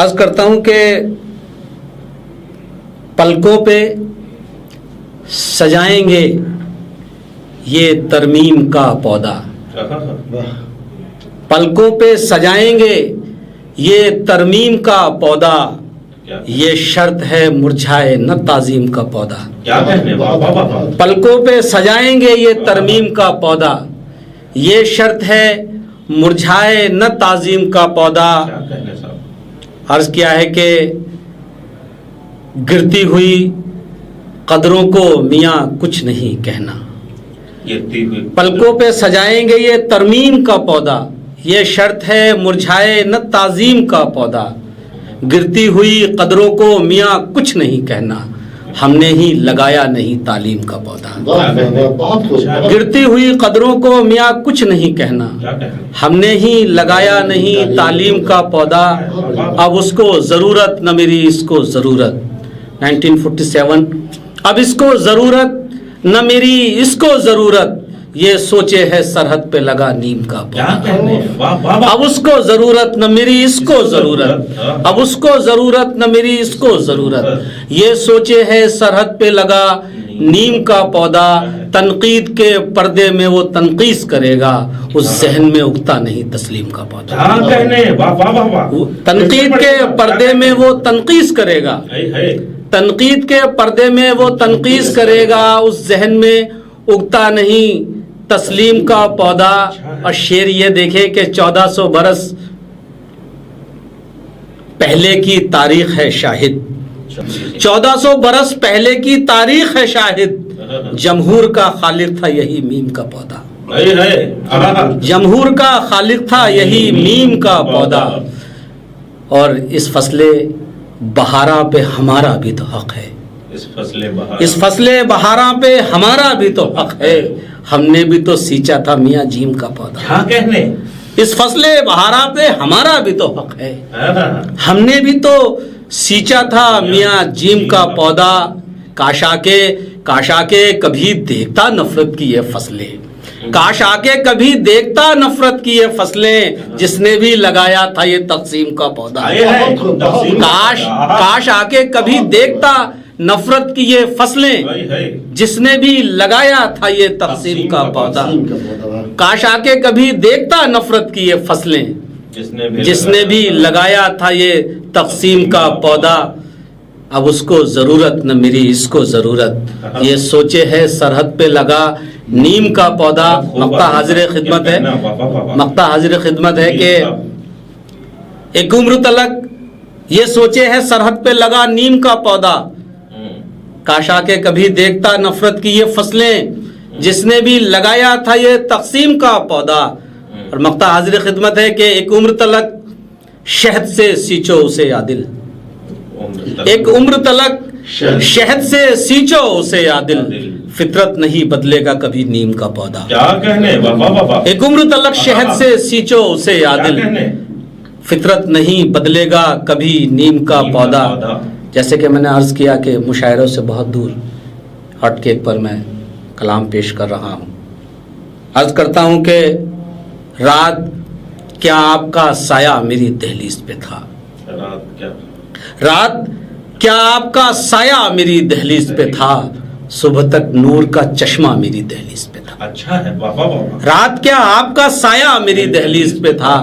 عرض کرتا ہوں کہ پلکوں پہ سجائیں گے یہ ترمیم کا پودا، پلکوں پہ سجائیں گے یہ ترمیم کا پودا، یہ شرط ہے مرجھائے نہ تعظیم کا پودا۔ پلکوں پہ سجائیں گے یہ ترمیم کا پودا، یہ شرط ہے مرجھائے نہ تعظیم کا پودا۔ عرض کیا ہے کہ گرتی ہوئی قدروں کو میاں کچھ نہیں کہنا، پلکوں پہ سجائیں گے یہ ترمیم کا پودا، یہ شرط ہے مرجھائے نہ تعظیم کا پودا۔ گرتی ہوئی قدروں کو میاں کچھ نہیں کہنا، ہم نے ہی لگایا نہیں تعلیم کا پودا۔ گرتی ہوئی قدروں کو میاں کچھ نہیں کہنا، ہم نے ہی لگایا نہیں تعلیم کا پودا۔ اب اس کو ضرورت نہ میری اس کو ضرورت، 1947۔ اب اس کو ضرورت نہ میری اس کو ضرورت، یہ سوچے ہے سرحد پہ لگا نیم کا پودا۔ اب اس کو ضرورت نہ میری اس کو ضرورت، اب اس کو ضرورت نہ میری اس کو ضرورت، یہ سوچے ہے سرحد پہ لگا نیم کا پودا۔ تنقید کے پردے میں وہ تنقیس کرے گا، اس ذہن میں اگتا نہیں تسلیم کا پودا۔ تنقید کے پردے میں وہ تنقیس کرے گا، تنقید کے پردے میں وہ تنقیس کرے گا، اس ذہن میں اگتا نہیں تسلیم کا پودا۔ اور شعر یہ دیکھے کہ 1400 برس پہلے کی تاریخ ہے شاہد، 1400 برس پہلے کی تاریخ ہے شاہد، جمہور کا خالق تھا یہی میم کا پودا، جمہور کا خالق تھا یہی میم کا پودا۔ اور اس فصل بہاراں پہ ہمارا بھی تو حق ہے، اس فصل بہاراں پہ ہمارا بھی تو حق ہے، ہم نے بھی تو سینچا تھا میاں جیم کا پودا۔ اس فصل بہاراں پہ ہمارا بھی تو حق ہے، ہم نے بھی تو سینچا تھا میاں جیم کا پودا۔ کاش آ کے کبھی دیکھتا نفرت کی یہ فصلیں، کاش آ کے کبھی دیکھتا نفرت کی یہ فصلیں، جس نے بھی لگایا تھا یہ تقسیم کا پودا۔ کاش آ کے کبھی دیکھتا نفرت کی یہ فصلیں، جس نے بھی لگایا تھا یہ تقسیم کا پودا۔ کاش آ کے کبھی دیکھتا نفرت کی یہ فصلیں، جس نے بھی لگایا تھا یہ تقسیم کا پودا۔ اب اس کو ضرورت نہ میری اس کو ضرورت، یہ سوچے ہے سرحد پہ لگا نیم کا پودا۔ مقطع حاضر خدمت ہے، مقطع حاضر خدمت ہے کہ ایک عمر تلک یہ سوچے ہے سرحد پہ لگا نیم کا پودا، کاش آ کے کبھی دیکھتا نفرت کی یہ فصلیں، جس نے بھی لگایا تھا یہ تقسیم کا پودا۔ اور مقطع حاضر خدمت ہے کہ ایک عمر تلک شہد سے سینچو اسے عادل، ایک عمر تلک شہد سے سینچو اسے عادل، فطرت نہیں بدلے گا کبھی نیم کا پودا۔ ایک عمر تلک شہد سے سینچو اسے عادل، فطرت نہیں بدلے گا کبھی نیم کا پودا۔ جیسے کہ میں نے عرض کیا کہ مشاعروں سے بہت دور ہٹ کیک پر میں کلام پیش کر رہا ہوں۔ عرض کرتا ہوں کہ رات کیا آپ کا سایہ میری دہلیز پہ تھا، رات کیا آپ کا سایہ میری دہلیز پہ تھا، صبح تک نور کا چشمہ میری دہلیز پہ تھا۔ رات کیا آپ کا سایہ میری دہلیز پہ تھا،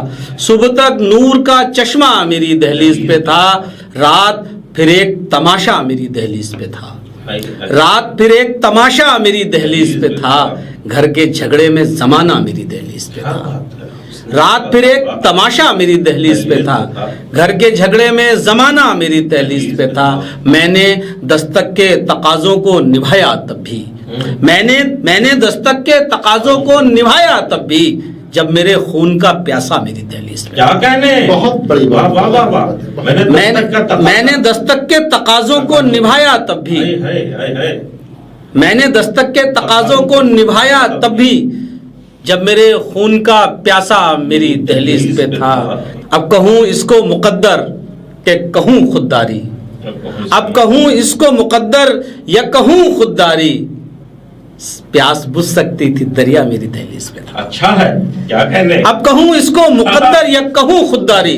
صبح تک نور کا چشمہ میری دہلیز پہ تھا، رات پھر ایک تماشا میری دہلیز پہ تھا، رات پھر ایک تماشا میری دہلیز پہ تھا، گھر کے جھگڑے میں زمانہ میری دہلیز پہ تھا، رات پھر ایک تماشا میری دہلیز پہ تھا، گھر کے جھگڑے میں زمانہ میری دہلیز پہ تھا، میں نے دستک کے تقاضوں کو نبھایا تب بھی، میں نے دستک کے تقاضوں کو نبھایا تب بھی، جب میرے خون کا پیاسا میری دہلیز پہ، کیا کہنے بہت بڑی بات، میں نے دستک کے تقاضوں کو نبھایا تب بھی، میں نے دستک کے تقاضوں کو نبھایا تب بھی، جب میرے خون کا پیاسا میری دہلیز پہ تھا۔ اب کہوں اس کو مقدر کہ کہوں خودداری، اب کہوں اس کو مقدر یا کہوں خودداری، پیاس بجھ سکتی تھی دریا میری دہلیز پہ تھا۔ اچھا ہے، کیا کہنے، اب کہوں اس کو مقدر یا کہوں خودداری،